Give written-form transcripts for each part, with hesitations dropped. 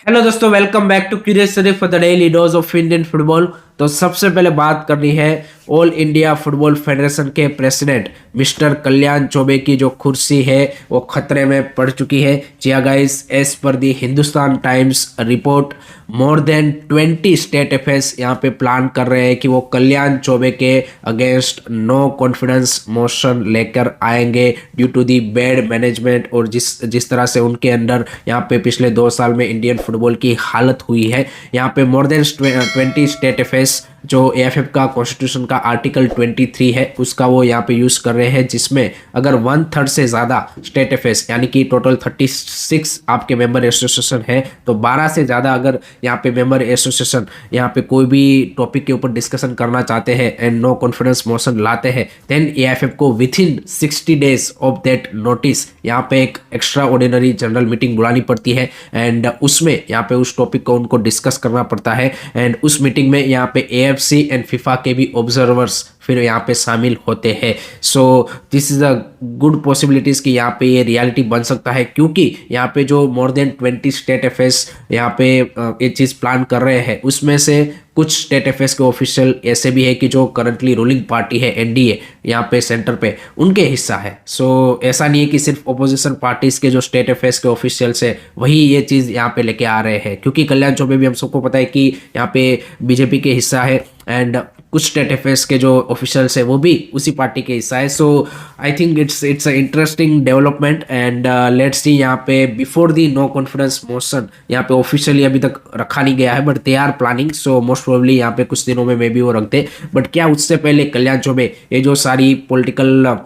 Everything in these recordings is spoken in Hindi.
हेलो दोस्तों, welcome back to curious study for the daily dose of Indian football. तो सबसे पहले बात करनी है ऑल इंडिया फुटबॉल फेडरेशन के प्रेसिडेंट मिस्टर कल्याण चौबे की जो कुर्सी है वो खतरे में पड़ चुकी है। जी हाँ guys, as per the Hindustan Times report more than 20 state affairs यहाँ पे प्लान कर रहे हैं कि वो कल्याण चौबे के अगेंस्ट नो कॉन्फिडेंस मोशन लेकर आएंगे due to the bad management और जिस जिस तरह से उनके अंडर यहाँ पे पिछले 2 साल में इंडियन फुटबॉल की हालत हुई है। यहाँ पे मोर देन 20 स्टेट अफेयर्स जो एएफएफ का कॉन्स्टिट्यूशन का आर्टिकल 23 है उसका वो यहाँ पे यूज कर रहे हैं, जिसमें अगर 1/3 से ज्यादा स्टेट अफेयर्स यानी कि टोटल 36 आपके मेंबर एसोसिएशन है, तो 12 से ज्यादा अगर यहाँ पे मेंबर एसोसिएशन यहाँ पे कोई भी टॉपिक के ऊपर डिस्कशन करना चाहते हैं एंड नो कॉन्फिडेंस मोशन लाते हैं, देन एएफएफ को with in 60 days of that notice यहाँ पे एक एक्स्ट्रा ऑर्डिनरी जनरल मीटिंग बुलानी पड़ती है एंड उसमें यहाँ पे उस टॉपिक को उनको डिस्कस करना पड़ता है एंड उस मीटिंग में यहाँ पे एएफसी एंड फीफा के भी ऑब्जर्वर्स फिर यहाँ पे शामिल होते हैं। सो this is a good possibilities कि यहाँ पे ये रियलिटी बन सकता है, क्योंकि यहाँ पे जो मोर देन 20 स्टेट अफेयर्स यहाँ पे ये चीज प्लान कर रहे हैं उसमें से कुछ स्टेट अफेयर्स के ऑफिशियल ऐसे भी है कि जो करंटली रूलिंग पार्टी है एनडीए यहाँ पे सेंटर पे उनके हिस्सा है। सो ऐसा नहीं है कि सिर्फ ऑपोजिशन पार्टीज के जो स्टेट अफेयर्स के ऑफिशियल्स है वही ये चीज यहाँ पे लेके आ रहे हैं, क्योंकि कल्याण चौबे भी हम सबको पता है कि यहाँ पे बीजेपी के हिस्सा है एंड कुछ स्टेट अफेयर्स के जो ऑफिशियल्स है वो भी उसी पार्टी के हिस्सा है। So I think it's a interesting development and let's see यहाँ पे before the no confidence motion यहाँ पे ऑफिशियली अभी तक रखा नहीं गया है, but they are planning. So most probably यहाँ पे कुछ दिनों में मे बी वो रख दे, बट क्या उससे पहले कल्याण चौबे ये जो सारी पॉलिटिकल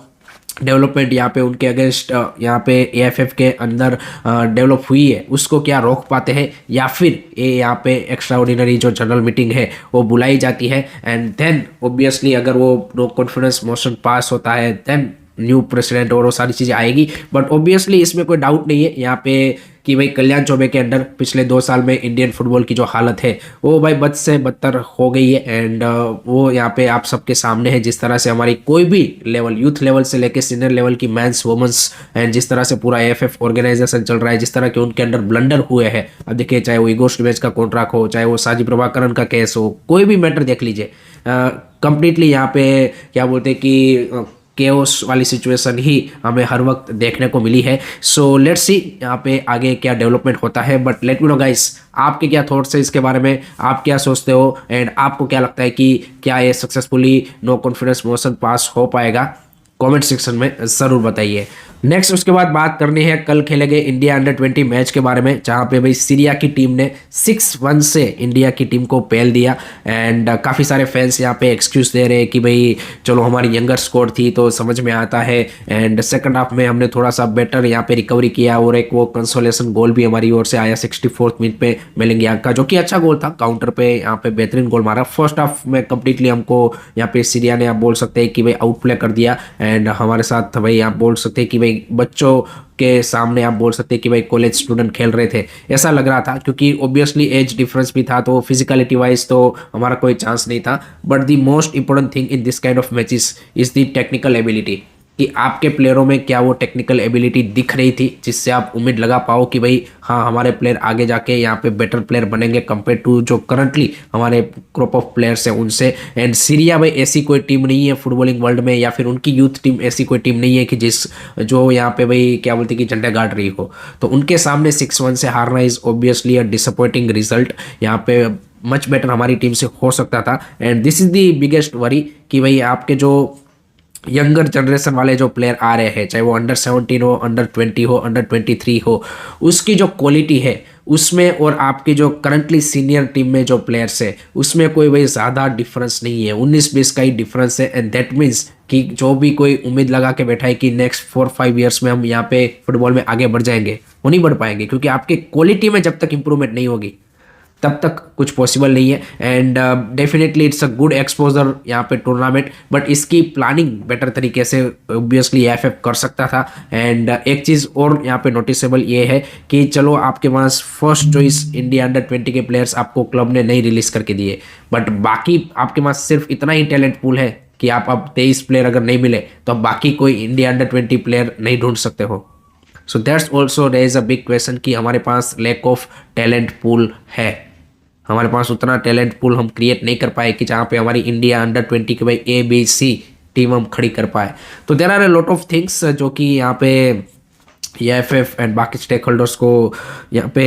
डेवलपमेंट यहाँ पे उनके अगेंस्ट यहाँ पे एएफएफ के अंदर डेवलप हुई है उसको क्या रोक पाते हैं, या फिर ये यहाँ पे एक्स्ट्रा ऑर्डिनरी जो जनरल मीटिंग है वो बुलाई जाती है एंड देन ऑब्वियसली अगर वो नो कॉन्फिडेंस मोशन पास होता है देन न्यू प्रेसिडेंट और वो सारी चीज़ें आएगी। बट ऑब्वियसली इसमें कोई डाउट नहीं है यहाँ पे कि भाई कल्याण चौबे के अंडर पिछले 2 साल में इंडियन फुटबॉल की जो हालत है वो भाई बद से बदतर हो गई है एंड वो यहाँ पे आप सबके सामने है। जिस तरह से हमारी कोई भी लेवल यूथ लेवल से लेके सीनियर लेवल की मेंस वुमेन्स एंड जिस तरह से पूरा एएफएफ ऑर्गेनाइजेशन चल रहा है, जिस तरह के उनके अंडर ब्लंडर हुए हैं, अब देखिए चाहे वो ईगो स्टीवेंस का कॉन्ट्रैक्ट हो, चाहे वो साजी प्रभाकरण का केस हो, कोई भी मैटर देख लीजिए, कंप्लीटली यहाँ पे क्या बोलते हैं कि केओस वाली सिचुएशन ही हमें हर वक्त देखने को मिली है। सो लेट्स सी यहाँ पे आगे क्या डेवलपमेंट होता है, but let me know guys आपके क्या थॉट्स है इसके बारे में, आप क्या सोचते हो एंड आपको क्या लगता है कि क्या ये successfully no confidence motion pass हो पाएगा, कमेंट सेक्शन में ज़रूर बताइए। नेक्स्ट उसके बाद बात करनी है कल खेले गए इंडिया अंडर 20 मैच के बारे में, जहां पे भाई सीरिया की टीम ने 6-1 से इंडिया की टीम को पेल दिया एंड काफ़ी सारे फैंस यहाँ पे एक्सक्यूज दे रहे हैं कि भाई चलो हमारी यंगर स्कोर थी तो समझ में आता है एंड सेकंड हाफ में हमने थोड़ा सा बेटर यहाँ पे रिकवरी किया और एक वो कंसोलेशन गोल भी हमारी ओर से आया 64th मिनट पे मेलेंगिया का, जो कि अच्छा गोल था, काउंटर पे यहाँ पे बेहतरीन गोल मारा। फर्स्ट हाफ में कंप्लीटली हमको यहाँ पे सीरिया ने आप बोल सकते हैं कि भाई आउट प्ले कर दिया एंड हमारे साथ भाई आप बोल सकते हैं कि भाई बच्चों के सामने आप बोल सकते हैं कि भाई कॉलेज स्टूडेंट खेल रहे थे ऐसा लग रहा था, क्योंकि ऑब्वियसली एज डिफरेंस भी था तो फिजिकलिटी वाइज तो हमारा कोई चांस नहीं था। But the most important thing in this kind of matches is the technical ability, कि आपके प्लेयरों में क्या वो टेक्निकल एबिलिटी दिख रही थी जिससे आप उम्मीद लगा पाओ कि भाई हाँ हमारे प्लेयर आगे जाके यहाँ पे बेटर प्लेयर बनेंगे कंपेयर टू जो करंटली हमारे ग्रुप ऑफ प्लेयर्स हैं उनसे। एंड सीरिया भाई ऐसी कोई टीम नहीं है फुटबॉलिंग वर्ल्ड में, या फिर उनकी यूथ टीम ऐसी कोई टीम नहीं है कि जो यहाँ पे भाई क्या बोलते कि झंडे गाड़ रही हो, तो उनके सामने 6-1 से हारना is obviously a disappointing result. यहाँ पे मच बेटर हमारी टीम से हो सकता था and this is the biggest worry कि भाई आपके जो यंगर जनरेशन वाले जो प्लेयर आ रहे हैं, चाहे वो अंडर 17 हो, अंडर 20 हो, अंडर 23 हो, उसकी जो क्वालिटी है उसमें और आपके जो करंटली सीनियर टीम में जो प्लेयर्स है उसमें कोई भाई ज़्यादा डिफरेंस नहीं है, 19-20 का ही डिफरेंस है। एंड दैट मीन्स कि जो भी कोई उम्मीद लगा के बैठा है कि नेक्स्ट 4-5 ईयर्स में हम यहाँ पे फुटबॉल में आगे बढ़ जाएंगे, वो नहीं बढ़ पाएंगे, क्योंकि आपके क्वालिटी में जब तक इंप्रूवमेंट नहीं होगी तब तक कुछ पॉसिबल नहीं है। And definitely it's a good exposure यहाँ पे टूर्नामेंट, बट इसकी प्लानिंग बेटर तरीके से ऑब्वियसली एएफएफ कर सकता था। एंड एक चीज़ और यहाँ पे नोटिसेबल ये है कि चलो आपके पास फर्स्ट चॉइस इंडिया अंडर 20 के प्लेयर्स आपको क्लब ने नहीं रिलीज करके दिए, बट बाकी आपके पास सिर्फ इतना ही टैलेंट पूल है कि आप अब 23 प्लेयर अगर नहीं मिले तो अब बाकी कोई इंडिया अंडर 20 प्लेयर नहीं ढूंढ सकते हो। So that's also raise a big question कि हमारे पास लैक ऑफ टैलेंट पूल है, हमारे पास उतना टैलेंट पूल हम क्रिएट नहीं कर पाए कि जहाँ पे हमारी इंडिया अंडर 20 की भाई ABC टीम हम खड़ी कर पाए। तो there are a lot of things जो कि यहाँ पे EFF एंड बाकी स्टेक होल्डर्स को यहाँ पे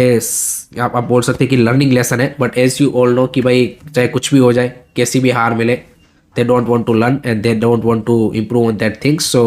आप बोल सकते हैं कि लर्निंग लेसन है। But as you all know कि भाई चाहे कुछ भी हो जाए, कैसी भी हार मिले, they don't want to learn and they don't want to improve on that thing, so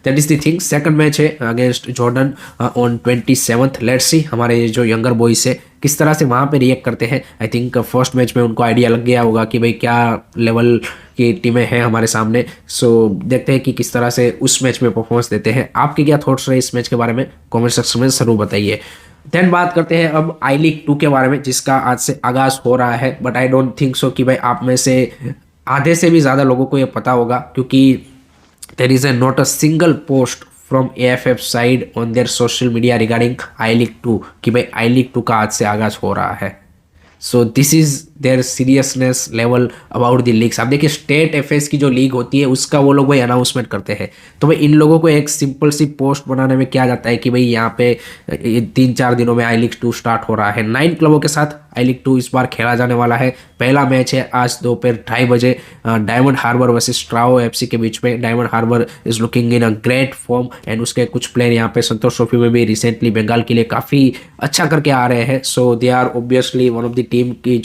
that is the thing. Second match है against Jordan on 27th. Let's see हमारे जो यंगर बॉयज है किस तरह से वहाँ पे रिएक्ट करते हैं। आई थिंक फर्स्ट मैच में उनको आइडिया लग गया होगा कि भाई क्या लेवल की टीमें हैं हमारे सामने। सो देखते हैं कि किस तरह से उस मैच में परफॉर्मेंस देते हैं। आपके क्या थॉट्स रहे इस मैच के बारे में कमेंट सेक्शन में जरूर बताइए। देन बात करते हैं अब आई लीग 2 के बारे में, जिसका आज से आगाज हो रहा है। But I don't think so कि भाई आप में से आधे से भी ज़्यादा लोगों को ये पता होगा, क्योंकि there is not a single post from AFF side on their social media regarding I league 2 कि भाई आई लीग 2 का आज से आगाज हो रहा है। So this is their seriousness level about the leagues. आप देखिए स्टेट FS की जो लीग होती है उसका वो लोग भाई अनाउंसमेंट करते हैं, तो भाई इन लोगों को एक सिंपल सी पोस्ट बनाने में क्या जाता है कि भाई यहाँ पे 3-4 दिनों में आई लीग 2 स्टार्ट हो रहा है। 9 क्लबों के साथ आई लीग 2 इस बार खेला जाने वाला है। पहला मैच है आज दोपहर 2:30 बजे डायमंड हार्बर वर्सेस ट्राओ FC के बीच में। Diamond Harbour is looking in a great form and उसके कुछ प्लेयर यहाँ पे संतोष ट्रॉफी में भी रिसेंटली बंगाल के लिए काफ़ी अच्छा करके आ रहे हैं। So they are obviously one of the team की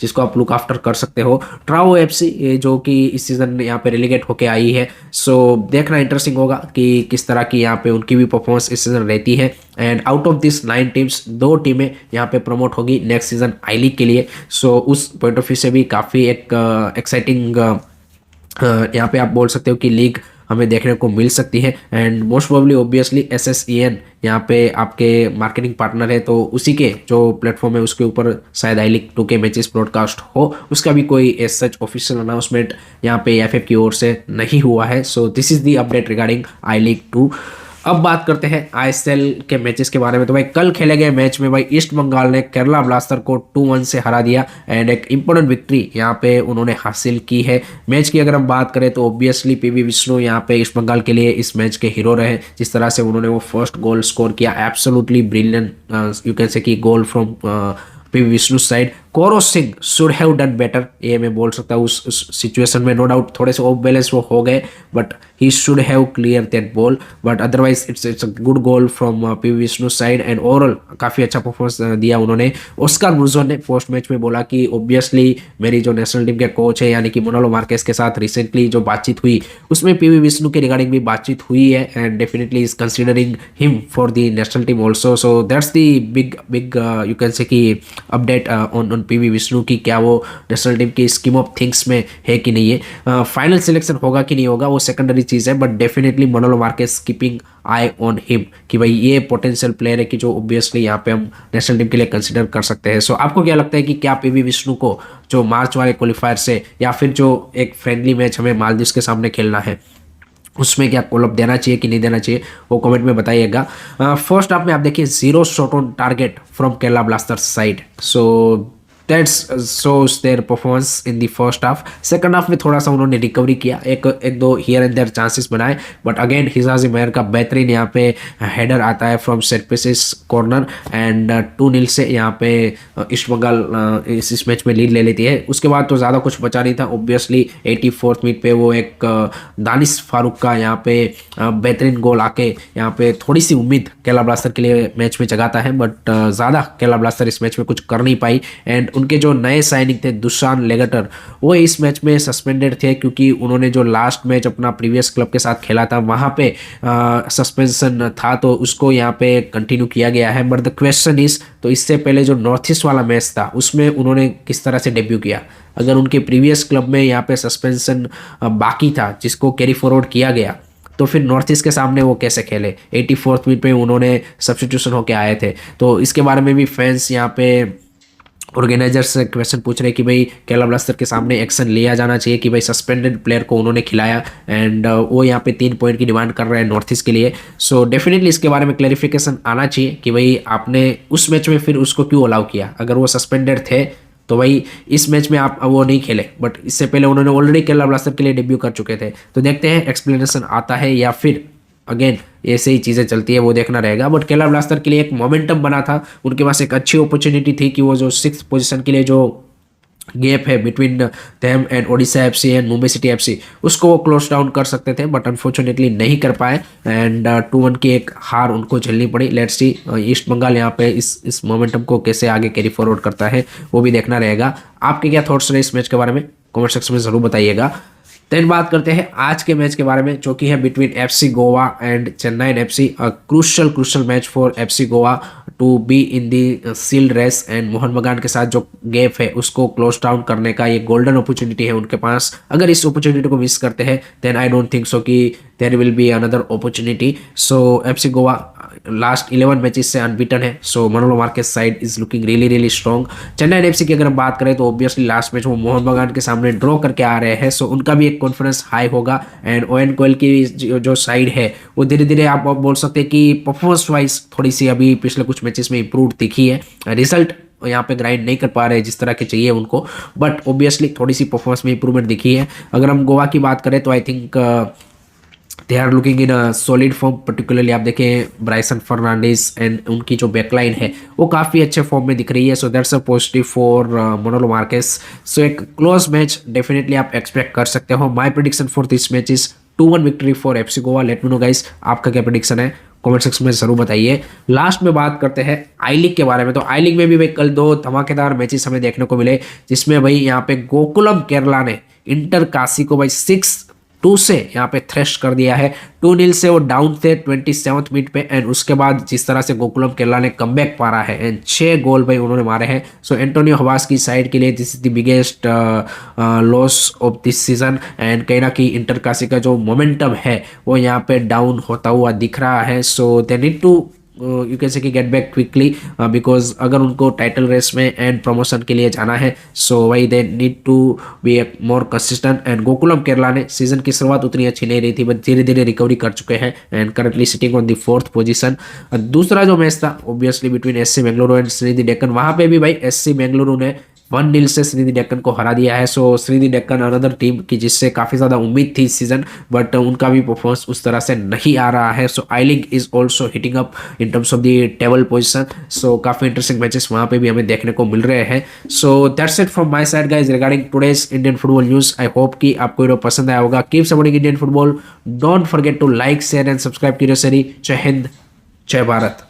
जिसको आप लुक आफ्टर कर सकते हो। ट्राओ FC जो कि इस सीजन यहाँ पे रिलीगेट होके आई है। सो देखना इंटरेस्टिंग होगा कि किस तरह की यहाँ पे उनकी भी परफॉर्मेंस इस सीजन रहती है। And out of this 9 teams 2 टीमें यहाँ पे प्रमोट होगी नेक्स्ट सीजन आई लीग के लिए। सो उस पॉइंट ऑफ व्यू से भी काफ़ी एक एक्साइटिंग यहाँ पे आप बोल सकते हो कि लीग हमें देखने को मिल सकती है। And most probably obviously SSEN यहाँ पे आपके मार्केटिंग पार्टनर है, तो उसी के जो प्लेटफॉर्म है उसके ऊपर शायद आई लीग 2 के मैचेस ब्रॉडकास्ट हो। उसका भी कोई एज सच ऑफिशियल अनाउंसमेंट यहाँ पे AFF की ओर से नहीं हुआ है। So this is the update regarding I league 2। अब बात करते हैं ISL के मैचेस के बारे में। तो भाई कल खेले गए मैच में भाई ईस्ट बंगाल ने केरला ब्लास्टर को 2-1 से हरा दिया एंड एक इंपॉर्टेंट विक्ट्री यहाँ पे उन्होंने हासिल की है। मैच की अगर हम बात करें तो ऑब्वियसली PV विष्णु यहाँ पे ईस्ट बंगाल के लिए इस मैच के हीरो रहे। जिस तरह से उन्होंने वो फर्स्ट गोल स्कोर किया, absolutely brilliant you can say कि goal from PV Vishnu side. Gaurav Singh should have done better, ये मैं बोल सकता हूँ उस सिचुएशन में। नो डाउट थोड़े से ऑफ बैलेंस वो हो गए, but he should have clear that ball. But otherwise it's a good goal from PV Vishnu side and overall काफ़ी अच्छा परफॉर्मेंस दिया उन्होंने। ऑस्कर ब्रूजो ने पोस्ट मैच में बोला कि ऑब्वियसली मेरी जो नेशनल टीम के कोच है यानी कि मोनालो मार्केस के साथ रिसेंटली जो बातचीत हुई उसमें PV विष्णु के रिगार्डिंग भी बातचीत हुई है and definitely is considering him for the national team also. So that's the big you can say कि अपडेट ऑन PV विष्णु की क्या वो नेशनल टीम की स्कीम ऑफ थिंग्स में है कि नहीं है। फाइनल सिलेक्शन होगा कि नहीं होगा वो सेकेंडरी चीज़ है, but definitely Manolo Marquez keeping eye on him कि भाई ये पोटेंशियल प्लेयर है कि जो ऑब्वियसली यहाँ पे हम नेशनल टीम के लिए कंसिडर कर सकते हैं। सो आपको क्या लगता है कि क्या PV विष्णु को जो मार्च वाले क्वालिफायर से या फिर जो एक फ्रेंडली मैच हमें मालदीव्स के सामने खेलना है उसमें क्या कॉल अप देना चाहिए कि नहीं देना चाहिए वो कमेंट में बताइएगा। फर्स्ट हाफ में आप देखिए 0 shot on target from Kerala blasters side. So that's shows their performance in the first half. Second half में थोड़ा सा उन्होंने रिकवरी किया, एक दो हियर एंड देयर चांसेस बनाए, बट अगेन हिजाजी मेहर का बेहतरीन यहाँ पे हेडर आता है from set pieces corner and 2-0 से यहाँ पे ईस्ट बंगाल इस मैच में लीड ले लेती है। उसके बाद तो ज़्यादा कुछ बचा नहीं था। ऑब्वियसली 84th मिनट पे वो एक दानिश फारूक का यहाँ पे बेहतरीन गोल आके यहाँ पे थोड़ी सी उम्मीद केरला ब्लास्टर के लिए मैच में जगाता है, बट ज़्यादा केरला ब्लास्टर इस मैच में कुछ कर नहीं पाई। एंड उनके जो नए साइनिंग थे दुशान लेगटर वो इस मैच में सस्पेंडेड थे क्योंकि उन्होंने जो लास्ट मैच अपना प्रीवियस क्लब के साथ खेला था वहाँ पे सस्पेंशन था, तो उसको यहाँ पे कंटिन्यू किया गया है। बट द क्वेश्चन इज, तो इससे पहले जो नॉर्थ ईस्ट वाला मैच था उसमें उन्होंने किस तरह से डेब्यू किया? अगर उनके प्रीवियस क्लब में यहाँ पे सस्पेंशन बाकी था जिसको कैरी फॉरवर्ड किया गया तो फिर नॉर्थ ईस्ट के सामने वो कैसे खेले? 84th मिनट पे उन्होंने सब्स्टिट्यूशन होके आए थे। तो इसके बारे में भी फैंस यहाँ पे ऑर्गेनाइजर से क्वेश्चन पूछ रहे हैं कि भाई केरला ब्लास्टर के सामने एक्शन लिया जाना चाहिए कि भाई सस्पेंडेड प्लेयर को उन्होंने खिलाया एंड वो यहाँ पे 3 पॉइंट की डिमांड कर रहे हैं नॉर्थ ईस्ट के लिए। सो डेफिनेटली इसके बारे में क्लैरिफिकेशन आना चाहिए कि भाई आपने उस मैच में फिर उसको क्यों अलाउ किया? अगर वो सस्पेंडेड थे तो भाई इस मैच में आप वो नहीं खेले, बट इससे पहले उन्होंने ऑलरेडी केरला ब्लास्टर के लिए डेब्यू कर चुके थे। तो देखते हैं एक्सप्लेनेशन आता है या फिर अगेन ऐसे ही चीज़ें चलती है, वो देखना रहेगा। बट केरला ब्लास्टर के लिए एक मोमेंटम बना था, उनके पास एक अच्छी अपॉर्चुनिटी थी कि वो जो 6th पोजीशन के लिए जो गैप है between them and Odisha FC and Mumbai city FC, उसको वो क्लोज डाउन कर सकते थे, बट अनफॉर्चुनेटली नहीं कर पाए एंड 2-1 की एक हार उनको झेलनी पड़ी। लेट्स सी ईस्ट बंगाल यहाँ पे इस मोमेंटम को कैसे आगे कैरी फॉरवर्ड करता है, वो भी देखना रहेगा। आपके क्या थॉट्स रहे इस मैच के बारे में, कमेंट सेक्शन में जरूर बताइएगा। देन बात करते हैं आज के मैच के बारे में, जो कि है between FC Goa and Chennai FC. Crucial match for FC Goa to be in the sealed race and Mohan Bagan के साथ जो गैप है उसको क्लोज डाउन करने का ये गोल्डन अपॉर्चुनिटी है उनके पास। अगर इस अपॉर्चुनिटी को मिस करते हैं then I don't think so कि there will be another opportunity. So FC Goa last 11 matches से अनबीटन है, so Manolo Marquez side is looking really strong. Chennai FC की अगर हम बात करें तो ऑब्वियसली लास्ट मैच वो मोहन बगान के सामने ड्रॉ करके आ रहे हैं, सो उनका भी एक कॉन्फिडेंस हाई होगा। एंड ओएन कोयल की जो साइड है वो धीरे धीरे आप बोल सकते हैं कि परफॉर्मेंस वाइज थोड़ी सी अभी पिछले कुछ मैचेस में इंप्रूव दिखी है। रिजल्ट यहाँ पे ग्राइंड नहीं कर पा रहे जिस तरह के चाहिए उनको, बट ऑब्वियसली थोड़ी सी परफॉर्मेंस में इंप्रूवमेंट दिखी है। अगर हम गोवा की बात करें तो I think they are looking in a solid form. Particularly आप देखें ब्राइसन फर्नांडिस एंड उनकी जो बैकलाइन है वो काफ़ी अच्छे फॉर्म में दिख रही है। So that's a positive for Manolo Marquez. So एक क्लोज मैच डेफिनेटली आप एक्सपेक्ट कर सकते हो। My prediction for this match is 2-1 victory for FC Goa. Let me know guys आपका क्या प्रेडिक्शन है, कमेंट सेक्शन में जरूर बताइए। लास्ट में बात करते हैं आई लीग के बारे में। तो आई लीग में भी भाई कल 2 धमाकेदार मैचेस हमें देखने को मिले, जिसमें भाई यहाँ पे गोकुलम केरला ने इंटर काशी को भाई 6-2 से यहाँ पे थ्रेश कर दिया है। 2-0 से वो डाउन थे 27th मिनट पे एंड उसके बाद जिस तरह से गोकुलम केरला ने कमबैक मारा है एंड 6 गोल भाई उन्होंने मारे हैं। सो एंटोनियो हवास की साइड के लिए this is the biggest loss of this season and कहीं ना कहीं इंटर काशी का जो मोमेंटम है वो यहाँ पे डाउन होता हुआ दिख रहा है। So they need to you can say कि गेट बैक क्विकली बिकॉज अगर उनको टाइटल रेस में एंड प्रमोशन के लिए जाना है so why they need to be more consistent. And Gokulam Kerala ने सीजन की शुरुआत उतनी अच्छी नहीं रही थी बट धीरे धीरे रिकवरी कर चुके हैं and currently sitting on the 4th position. दूसरा जो मैच था obviously between SC Bengaluru and Sreenidi Deccan, वहां पे भी भाई एससी बेंगलुरु ने 1-0 से श्रीनिधि डेक्कन को हरा दिया है। सो श्रीनिधि डेक्कन अनदर टीम की जिससे काफ़ी ज़्यादा उम्मीद थी इस सीजन, बट उनका भी परफॉर्मेंस उस तरह से नहीं आ रहा है। So I league is also hitting up in terms of the table position. So काफ़ी इंटरेस्टिंग मैचेस वहाँ पे भी हमें देखने को मिल रहे हैं। So that's it from my side guys regarding today's Indian football news. I hope कि आपको वीडियो पसंद आया होगा। Keep supporting Indian football, don't forget to like share and subscribe to जय हिंद, जय भारत।